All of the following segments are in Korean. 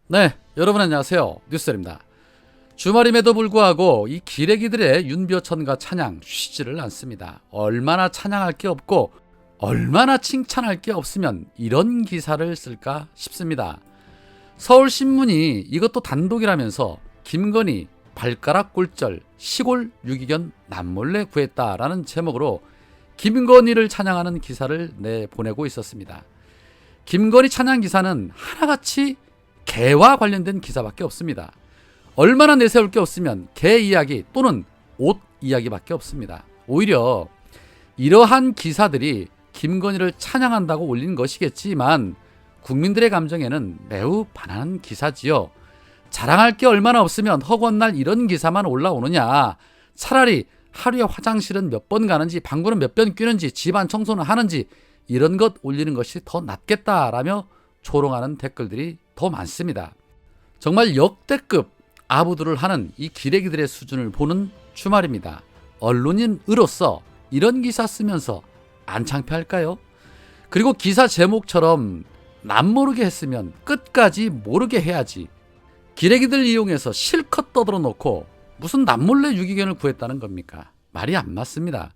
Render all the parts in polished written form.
네, 여러분 안녕하세요. 뉴스입니다. 주말임에도 불구하고 이 기레기들의 윤벼천가 찬양 쉬지를 않습니다. 얼마나 찬양할 게 없고 얼마나 칭찬할 게 없으면 이런 기사를 쓸까 싶습니다. 서울신문이 이것도 단독이라면서 김건희 발가락 꿀절 시골 유기견 남몰래 구했다라는 제목으로 김건희를 찬양하는 기사를 내보내고 있었습니다. 김건희 찬양 기사는 하나같이 개와 관련된 기사밖에 없습니다. 얼마나 내세울 게 없으면 개 이야기 또는 옷 이야기밖에 없습니다. 오히려 이러한 기사들이 김건희를 찬양한다고 올린 것이겠지만 국민들의 감정에는 매우 반하는 기사지요. 자랑할 게 얼마나 없으면 허구한 이런 기사만 올라오느냐. 차라리 하루에 화장실은 몇 번 가는지 방구는 몇 번 끼는지 집안 청소는 하는지 이런 것 올리는 것이 더 낫겠다라며 조롱하는 댓글들이 더 많습니다. 정말 역대급 아부들을 하는 이 기레기들의 수준을 보는 주말입니다. 언론인으로서 이런 기사 쓰면서 안 창피할까요? 그리고 기사 제목처럼 남모르게 했으면 끝까지 모르게 해야지. 기레기들 이용해서 실컷 떠들어 놓고 무슨 남몰래 유기견을 구했다는 겁니까? 말이 안 맞습니다.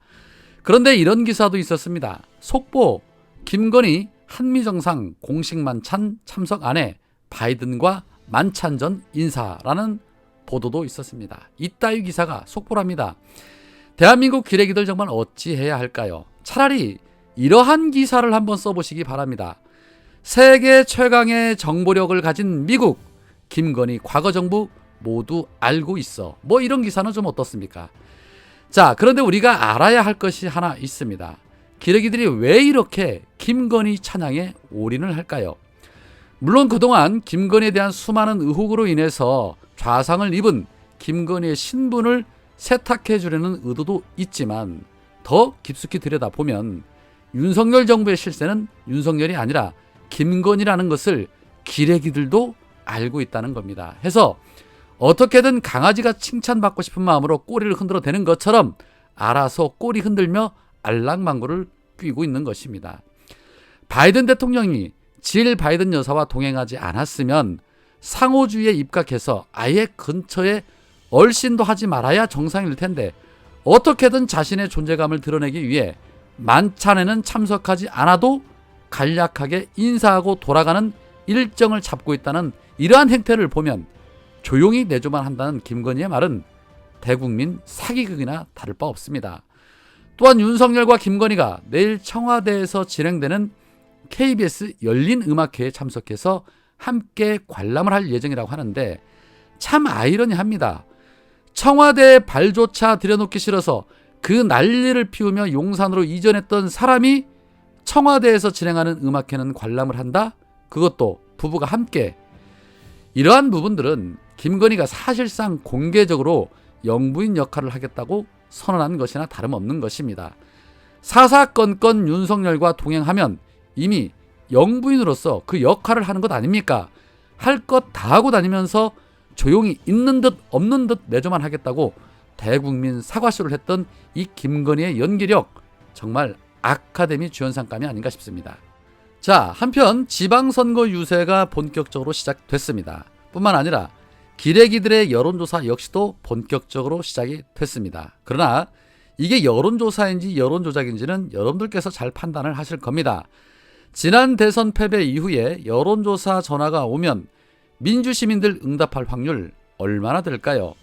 그런데 이런 기사도 있었습니다. 속보 김건희 한미정상 공식 만찬 참석 안에 바이든과 만찬 전 인사라는 보도도 있었습니다. 이따위 기사가 속보랍니다. 대한민국 기레기들 정말 어찌해야 할까요? 차라리 이러한 기사를 한번 써보시기 바랍니다. 세계 최강의 정보력을 가진 미국, 김건희 과거 정부 모두 알고 있어. 뭐 이런 기사는 좀 어떻습니까? 자, 그런데 우리가 알아야 할 것이 하나 있습니다. 기레기들이 왜 이렇게 김건희 찬양에 올인을 할까요? 물론 그동안 김건희에 대한 수많은 의혹으로 인해서 좌상을 입은 김건희의 신분을 세탁해 주려는 의도도 있지만 더 깊숙이 들여다보면 윤석열 정부의 실세는 윤석열이 아니라 김건희라는 것을 기레기들도 알고 있다는 겁니다. 해서 어떻게든 강아지가 칭찬받고 싶은 마음으로 꼬리를 흔들어 대는 것처럼 알아서 꼬리 흔들며 알랑망구를 뀌고 있는 것입니다. 바이든 대통령이 질 바이든 여사와 동행하지 않았으면 상호주의에 입각해서 아예 근처에 얼씬도 하지 말아야 정상일 텐데 어떻게든 자신의 존재감을 드러내기 위해 만찬에는 참석하지 않아도 간략하게 인사하고 돌아가는 일정을 잡고 있다는 이러한 행태를 보면 조용히 내조만 한다는 김건희의 말은 대국민 사기극이나 다를 바 없습니다. 또한 윤석열과 김건희가 내일 청와대에서 진행되는 KBS 열린음악회에 참석해서 함께 관람을 할 예정이라고 하는데 참 아이러니합니다. 청와대에 발조차 들여놓기 싫어서 그 난리를 피우며 용산으로 이전했던 사람이 청와대에서 진행하는 음악회는 관람을 한다? 그것도 부부가 함께. 이러한 부분들은 김건희가 사실상 공개적으로 영부인 역할을 하겠다고 선언한 것이나 다름없는 것입니다. 사사건건 윤석열과 동행하면 이미 영부인으로서 그 역할을 하는 것 아닙니까? 할 것 다 하고 다니면서 조용히 있는 듯 없는 듯 내조만 하겠다고 대국민 사과쇼를 했던 이 김건희의 연기력 정말 아카데미 주연상감이 아닌가 싶습니다. 자, 한편 지방선거 유세가 본격적으로 시작됐습니다. 뿐만 아니라 기레기들의 여론조사 역시도 본격적으로 시작이 됐습니다. 그러나 이게 여론조사인지 여론조작인지는 여러분들께서 잘 판단을 하실 겁니다. 지난 대선 패배 이후에 여론조사 전화가 오면 민주시민들 응답할 확률 얼마나 될까요?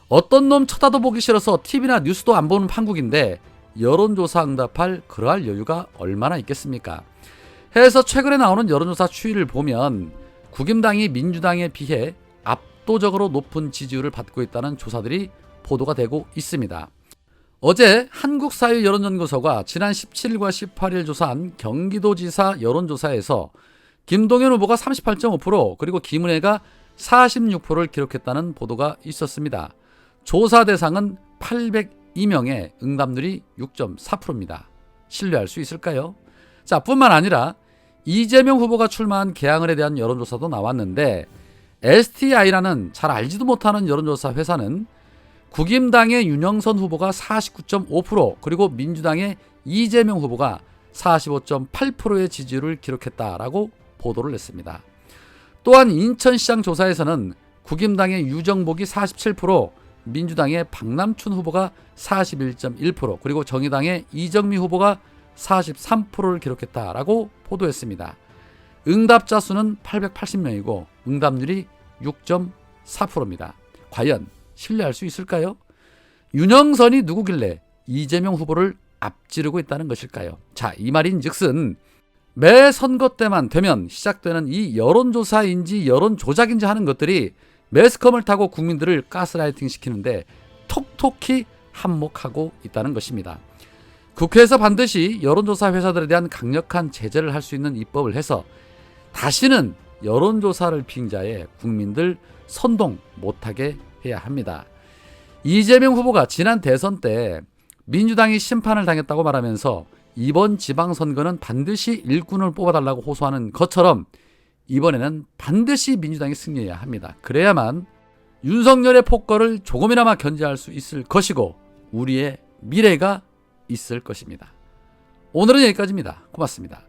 어떤 놈 쳐다도 보기 싫어서 TV나 뉴스도 안 보는 한국인데 여론조사 응답할 그러할 여유가 얼마나 있겠습니까? 해서 최근에 나오는 여론조사 추이를 보면 국임당이 민주당에 비해 압도적으로 높은 지지율을 받고 있다는 조사들이 보도가 되고 있습니다. 어제 한국사회여론연구소가 지난 17일과 18일 조사한 경기도지사 여론조사에서 김동연 후보가 38.5% 그리고 김은혜가 46%를 기록했다는 보도가 있었습니다. 조사 대상은 802명의 응답률이 6.4%입니다. 신뢰할 수 있을까요? 자, 뿐만 아니라 이재명 후보가 출마한 개항을에 대한 여론조사도 나왔는데 STI라는 잘 알지도 못하는 여론조사 회사는 국임당의 윤영선 후보가 49.5% 그리고 민주당의 이재명 후보가 45.8%의 지지율을 기록했다라고 보도를 냈습니다. 또한 인천시장 조사에서는 국임당의 유정복이 47%, 민주당의 박남춘 후보가 41.1%, 그리고 정의당의 이정미 후보가 43%를 기록했다라고 보도했습니다. 응답자 수는 880명이고 응답률이 6.4%입니다. 과연 신뢰할 수 있을까요? 윤영선이 누구길래 이재명 후보를 앞지르고 있다는 것일까요? 자, 이 말인즉슨 매 선거 때만 되면 시작되는 이 여론조사인지 여론조작인지 하는 것들이 매스컴을 타고 국민들을 가스라이팅 시키는데 톡톡히 한몫하고 있다는 것입니다. 국회에서 반드시 여론조사 회사들에 대한 강력한 제재를 할 수 있는 입법을 해서 다시는 여론조사를 빙자해 국민들 선동 못하게 해야 합니다. 이재명 후보가 지난 대선 때 민주당이 심판을 당했다고 말하면서 이번 지방선거는 반드시 일꾼을 뽑아달라고 호소하는 것처럼 이번에는 반드시 민주당이 승리해야 합니다. 그래야만 윤석열의 폭거를 조금이나마 견제할 수 있을 것이고 우리의 미래가 있을 것입니다. 오늘은 여기까지입니다. 고맙습니다.